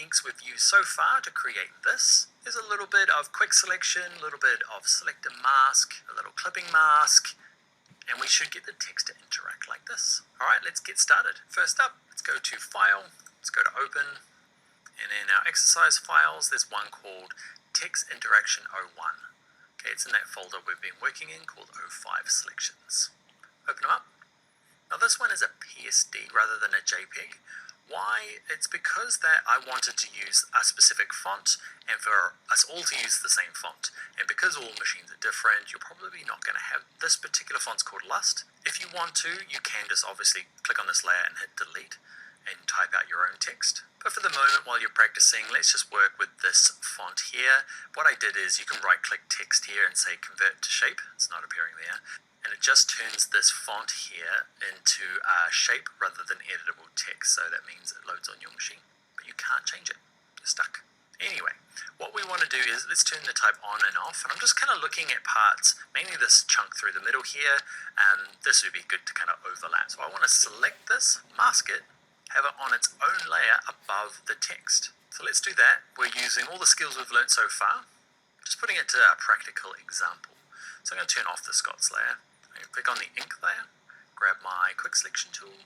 techniques we've used so far to create this. There's a little bit of quick selection, a little bit of select and mask, a little clipping mask, and we should get the text to interact like this. Alright, let's get started. First up, let's go to File, let's go to Open, and in our exercise files, there's one called Text Interaction 01. Okay, it's in that folder we've been working in called 05 Selections. Open them up. Now this one is a PSD rather than a JPEG. Why? It's because that I wanted to use a specific font and for us all to use the same font. And because all machines are different, you're probably not going to have this particular font's called Lust. If you want to, you can just obviously click on this layer and hit delete and type out your own text. But for the moment, while you're practicing, let's just work with this font here. What I did is you can right click text here and say convert to shape. It's not appearing there. And it just turns this font here into a shape rather than editable text. So that means it loads on your machine, but you can't change it. You're stuck. Anyway, what we want to do is let's turn the type on and off. And I'm just kind of looking at parts, mainly this chunk through the middle here. And this would be good to kind of overlap. So I want to select this, mask it, have it on its own layer above the text. So let's do that. We're using all the skills we've learned so far, just putting it to a practical example. So I'm going to turn off the Scots layer. I'm going to click on the ink layer, grab my quick selection tool,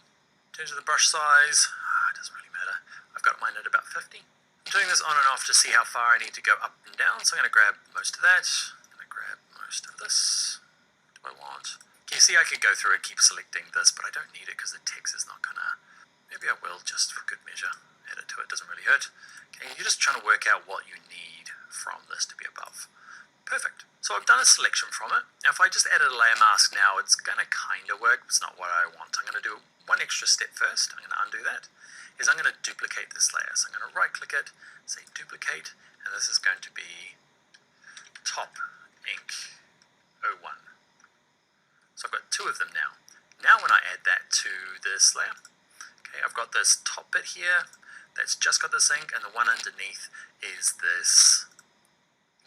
turn to the brush size. It doesn't really matter. I've got mine at about 50. I'm doing this on and off to see how far I need to go up and down. So I'm going to grab most of that. I'm going to grab most of this. What do I want? Can you see I could go through and keep selecting this, but I don't need it because the text is not going to... Maybe I will just for good measure. Add it to it. Doesn't really hurt. Okay, you're just trying to work out what you need from this to be above. Perfect. So I've done a selection from it. Now if I just added a layer mask now, it's going to kind of work. It's not what I want. I'm going to do one extra step first. I'm going to undo that. I'm going to duplicate this layer. So I'm going to right click it, say duplicate, and this is going to be top ink 01. So I've got two of them now. Now when I add that to this layer, okay, I've got this top bit here that's just got this ink, and the one underneath is this.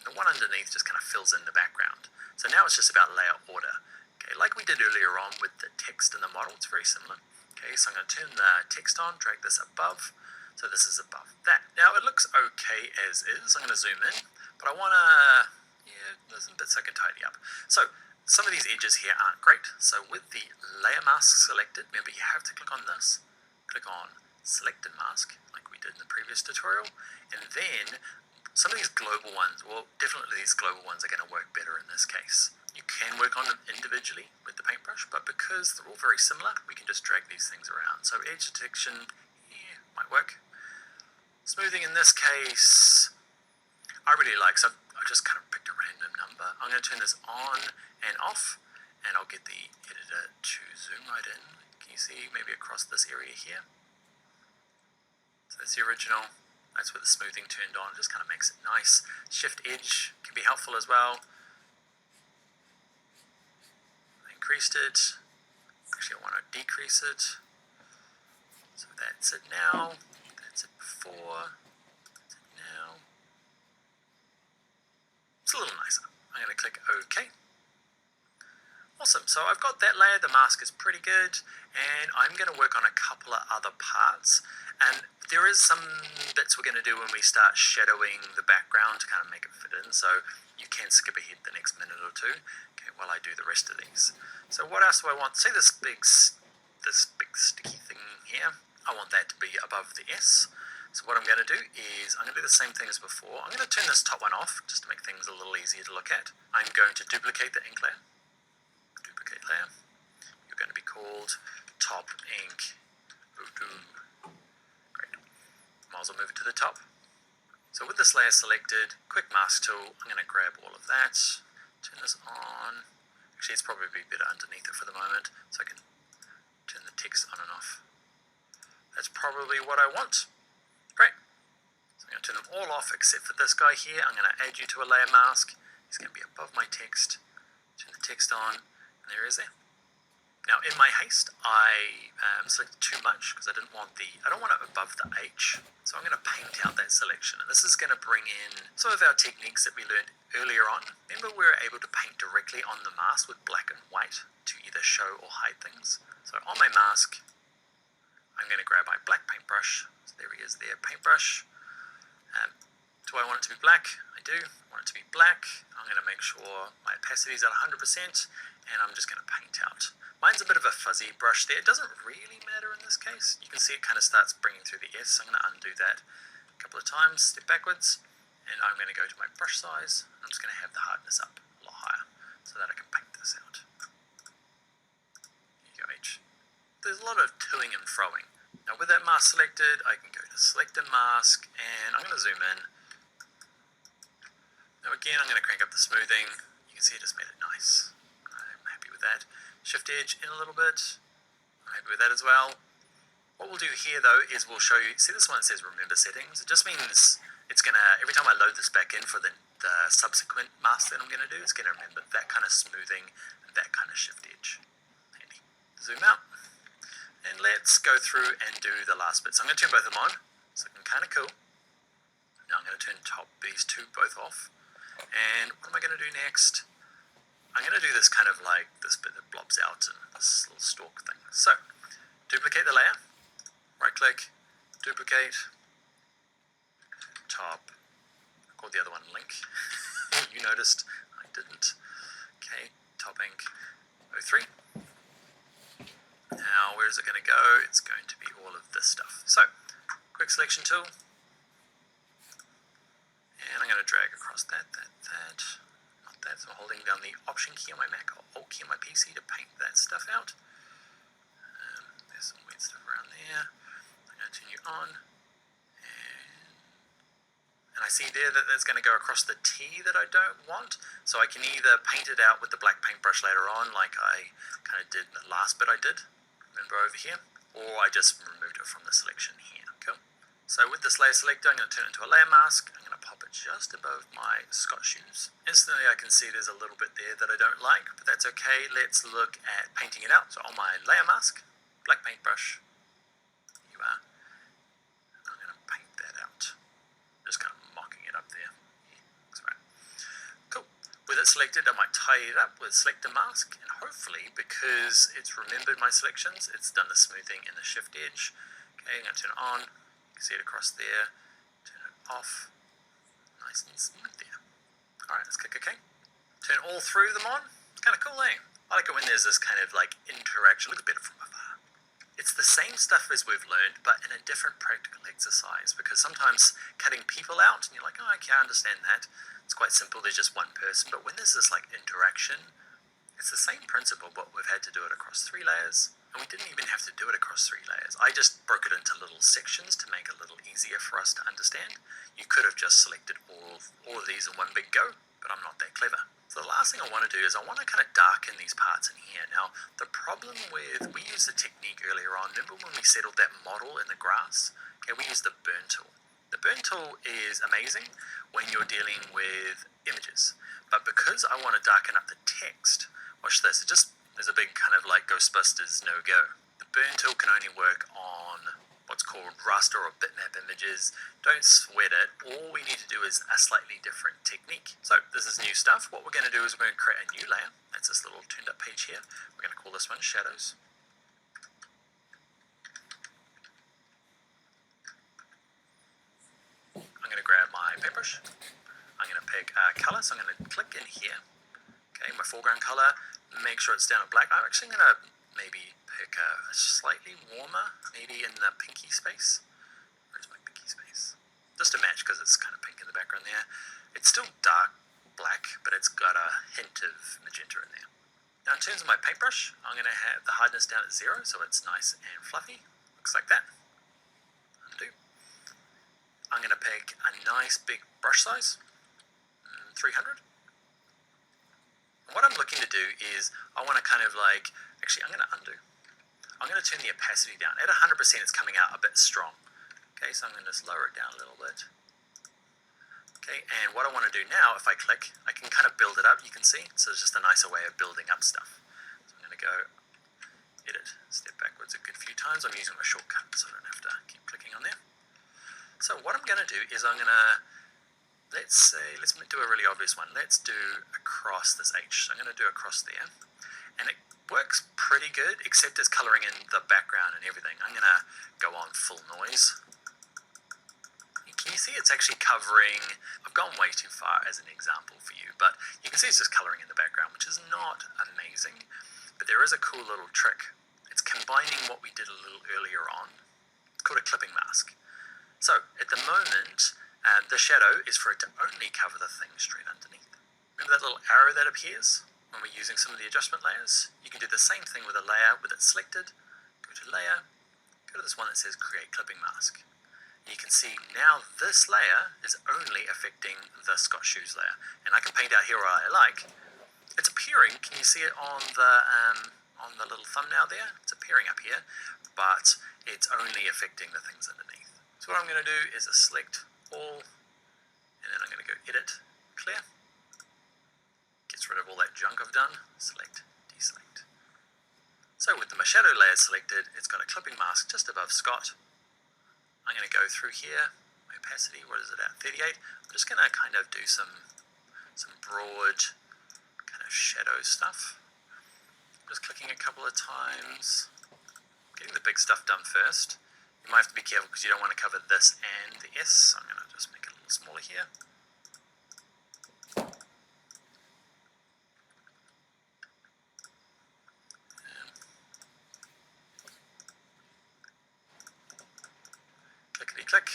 The one underneath just kind of fills in the background. So now it's just about layer order. Okay, like we did earlier on with the text and the model, it's very similar. Okay, so I'm going to turn the text on, drag this above. So this is above that. Now it looks okay as is. I'm going to zoom in, but I want to, there's some bits I can tidy up. So some of these edges here aren't great. So with the layer mask selected, remember you have to click on this, click on select and mask, like we did in the previous tutorial, and then some of these global ones, well, definitely these global ones are going to work better in this case. You can work on them individually with the paintbrush, but because they're all very similar, we can just drag these things around. So edge detection, yeah, might work. Smoothing in this case, I really like, so I just kind of picked a random number. I'm going to turn this on and off, and I'll get the editor to zoom right in. Can you see maybe across this area here? So that's the original. That's where the smoothing turned on. It just kind of makes it nice. Shift edge can be helpful as well. I increased it. Actually, I want to decrease it. So that's it now. That's it before. That's it now. It's a little nicer. I'm going to click OK. Awesome. So I've got that layer. The mask is pretty good. And I'm going to work on a couple of other parts. And there is some bits we're going to do when we start shadowing the background to kind of make it fit in, so you can skip ahead the next minute or two, okay, while I do the rest of these. So what else do I want? See this big sticky thing here? I want that to be above the S. So what I'm going to do is I'm going to do the same thing as before. I'm going to turn this top one off just to make things a little easier to look at. I'm going to duplicate the ink layer. Duplicate layer. You're going to be called top ink 02. Might as well move it to the top. So with this layer selected, quick mask tool, I'm going to grab all of that, turn this on. Actually, it's probably better underneath it for the moment, so I can turn the text on and off. That's probably what I want. Great. So I'm going to turn them all off except for this guy here. I'm going to add you to a layer mask. He's going to be above my text. Turn the text on, and there he is there. Now in my haste, I selected too much because I don't want it above the H. So I'm going to paint out that selection. And this is going to bring in some of our techniques that we learned earlier on. Remember we were able to paint directly on the mask with black and white to either show or hide things. So on my mask, I'm going to grab my black paintbrush. So there he is there, paintbrush. Do I want it to be black? I do. I want it to be black. I'm going to make sure my opacity is at 100%, and I'm just going to paint out. Mine's a bit of a fuzzy brush there. It doesn't really matter in this case. You can see it kind of starts bringing through the S. I'm going to undo that a couple of times, step backwards, and I'm going to go to my brush size. I'm just going to have the hardness up a lot higher so that I can paint this out. There you go, H. There's a lot of toing and froing. Now with that mask selected, I can go to select a mask, and I'm going to zoom in. Now again, I'm going to crank up the smoothing. You can see it just made it nice. I'm happy with that. Shift edge in a little bit. I'm happy with that as well. What we'll do here though is we'll show you, see this one that says remember settings? It just means it's going to, every time I load this back in for the subsequent mask that I'm going to do, it's going to remember that kind of smoothing and that kind of shift edge. Handy. Zoom out. And let's go through and do the last bit. So I'm going to turn both of them on. It's looking kind of cool. Now I'm going to turn these two both off. And what am I going to do next? I'm going to do this kind of like this bit that blobs out and this little stalk thing. So, duplicate the layer, right click, duplicate, top, I called the other one link. You noticed, I didn't. Okay, top ink, 03. Now, where is it going to go? It's going to be all of this stuff. So, quick selection tool. And I'm going to drag across that. Not that. So I'm holding down the Option key on my Mac or Alt key on my PC to paint that stuff out. There's some weird stuff around there. I'm going to turn you on. And I see there that that's going to go across the T that I don't want. So I can either paint it out with the black paintbrush later on, like I kind of did in the last bit I did. Remember over here? Or I just removed it from the selection here. Cool. So with this layer selector, I'm going to turn it into a layer mask. I'm going to pop it just above my Scott shoes. Instantly I can see there's a little bit there that I don't like, but that's okay. Let's look at painting it out. So on my layer mask, black paintbrush, there you are. I'm going to paint that out. Just kind of mocking it up there. Yeah, that's right. Cool. With it selected, I might tie it up with select a mask, and hopefully, because it's remembered my selections, it's done the smoothing and the shift edge. Okay, I'm going to turn it on. You can see it across there. Turn it off. Nice and smooth there. Alright, let's click OK. Turn all three of them on. It's kind of cool, eh? I like it when there's this kind of like interaction. Looks better from afar. It's the same stuff as we've learned, but in a different practical exercise, because sometimes cutting people out, and you're like, oh, I can't understand that. It's quite simple, there's just one person, but when there's this like interaction, it's the same principle, but we've had to do it across 3 layers, and we didn't even have to do it across 3 layers. I just broke it into little sections to make it a little easier for us to understand. You could have just selected all of these in one big go, but I'm not that clever. So the last thing I want to do is I want to kind of darken these parts in here. Now, the problem with, we used the technique earlier on, remember when we settled that model in the grass? Okay, we used the burn tool. The burn tool is amazing when you're dealing with images, but because I want to darken up the text, watch this, there's a big kind of like Ghostbusters no-go. The burn tool can only work on what's called raster or bitmap images. Don't sweat it. All we need to do is a slightly different technique. So this is new stuff. What we're going to do is we're going to create a new layer. That's this little turned up page here. We're going to call this one Shadows. I'm going to grab my paintbrush. I'm going to pick a color. So I'm going to click in here. Okay, my foreground color. Make sure it's down at black. I'm actually going to maybe pick a slightly warmer, maybe in the pinky space. Where's my pinky space? Just to match, because it's kind of pink in the background there. It's still dark black, but it's got a hint of magenta in there. Now in terms of my paintbrush, I'm going to have the hardness down at 0, so it's nice and fluffy. Looks like that. Undo. I'm going to pick a nice big brush size, 300. What I'm looking to do is, I want to kind of like, actually I'm going to undo. I'm going to turn the opacity down. At 100% it's coming out a bit strong. Okay, so I'm going to just lower it down a little bit. Okay, and what I want to do now, if I click, I can kind of build it up, you can see. So it's just a nicer way of building up stuff. So I'm going to go edit, step backwards a good few times. I'm using my shortcut so I don't have to keep clicking on there. So what I'm going to do is I'm going to, let's do a really obvious one. Let's do across this H. So I'm going to do across there. And it works pretty good, except it's coloring in the background and everything. I'm going to go on full noise. Can you see it's actually covering, I've gone way too far as an example for you, but you can see it's just coloring in the background, which is not amazing. But there is a cool little trick. It's combining what we did a little earlier on. It's called a clipping mask. So at the moment, the shadow is for it to only cover the thing straight underneath. Remember that little arrow that appears when we're using some of the adjustment layers? You can do the same thing with a layer with it selected. Go to layer, go to this one that says create clipping mask. You can see now this layer is only affecting the Scott Shoes layer. And I can paint out here what I like. It's appearing, can you see it on the little thumbnail there? It's appearing up here, but it's only affecting the things underneath. So what I'm going to do is select all, and then I'm going to go edit, clear. Gets rid of all that junk I've done, select, deselect. So with the shadow layer selected, it's got a clipping mask just above Scott. I'm going to go through here, opacity, what is it at, 38. I'm just going to kind of do some broad kind of shadow stuff. Just clicking a couple of times, getting the big stuff done first. You might have to be careful because you don't want to cover this and the S. I'm going to just make it a little smaller here. Clickety click.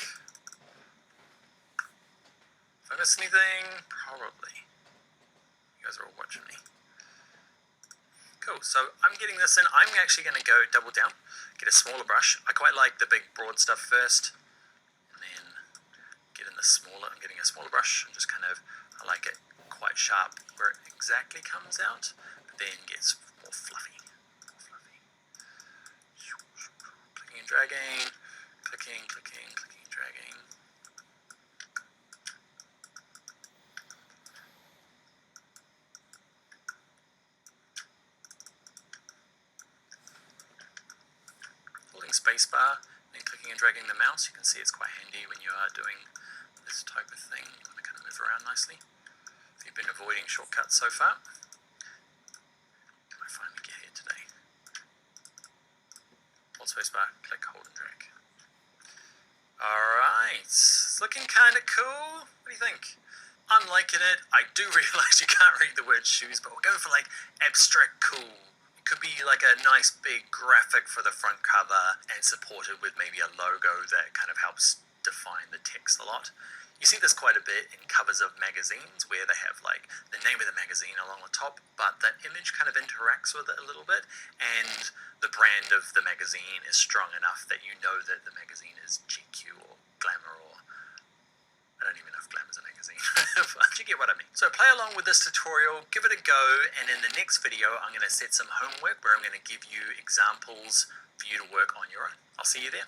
If I miss anything, probably. You guys are all watching me. Cool, so I'm getting this in. I'm actually going to go double down, get a smaller brush. I quite like the big broad stuff first, and then get in the smaller. I'm getting a smaller brush and just kind of, I like it quite sharp where it exactly comes out, but then gets more fluffy. Clicking and dragging, clicking, dragging. Holding spacebar and clicking and dragging the mouse, you can see it's quite handy when you are doing this type of thing. You want to kind of move around nicely. If you've been avoiding shortcuts so far, I finally get here today. Hold spacebar, click, hold and drag. Alright, it's looking kind of cool. What do you think? I'm liking it. I do realize you can't read the word shoes, but we're going for like abstract cool. It could be like a nice big graphic for the front cover and supported with maybe a logo that kind of helps define the text a lot. You see this quite a bit in covers of magazines where they have like the name of the magazine along the top, but the image kind of interacts with it a little bit, and the brand of the magazine is strong enough that you know that the magazine is GQ or Glamour, or I don't even know if Glamour's a magazine, but you get what I mean. So play along with this tutorial, give it a go, and in the next video I'm going to set some homework where I'm going to give you examples for you to work on your own. I'll see you there.